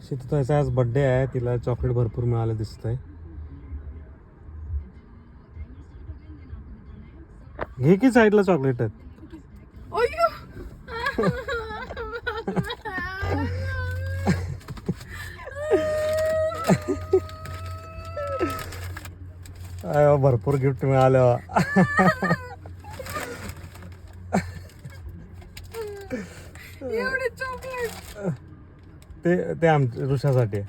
शीतताईचा आज बर्थडे आहे, तिला चॉकलेट भरपूर मिळालं दिसतंय. घे की साईडला चॉकलेट आहेत. भरपूर गिफ्ट मिळालं. एवढे चॉकलेट ते आमच्या ऋषासाठी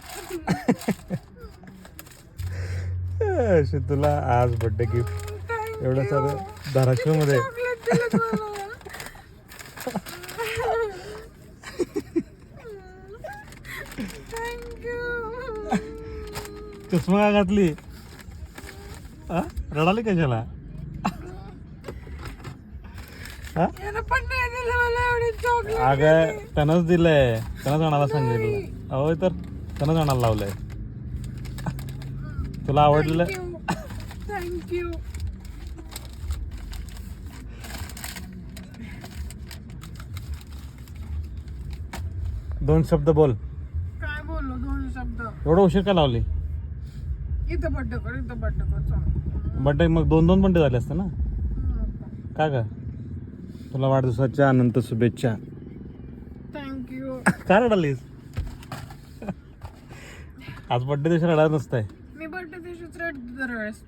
तुला आज बर्थडे गिफ्ट एवढं सारं धाराशिव मध्ये. चष्मा का घातली? रडाली कशाला? अगं त्यानंच दिलंय, त्यानंच आणायला सांगितलं. होय तर त्यानंच आणायला लावलंय. तुला आवडलेलं. थँक्यू. दोन शब्द बोल. काय बोललो? दोन शब्द. एवढं उशीर का लावली? इथं बड्डे कर, इथं बड्डे कर. बर्थडे मग दोन दोन बर्थडे झाले असते ना. का ग? तुला वाढदिवसाच्या अनंत शुभेच्छा. थँक्यू. का रडालीस? आज बर्थडे दिवशी रडायला नसतंय. मी बड्डे दिवशीच रडते दरवेळेस.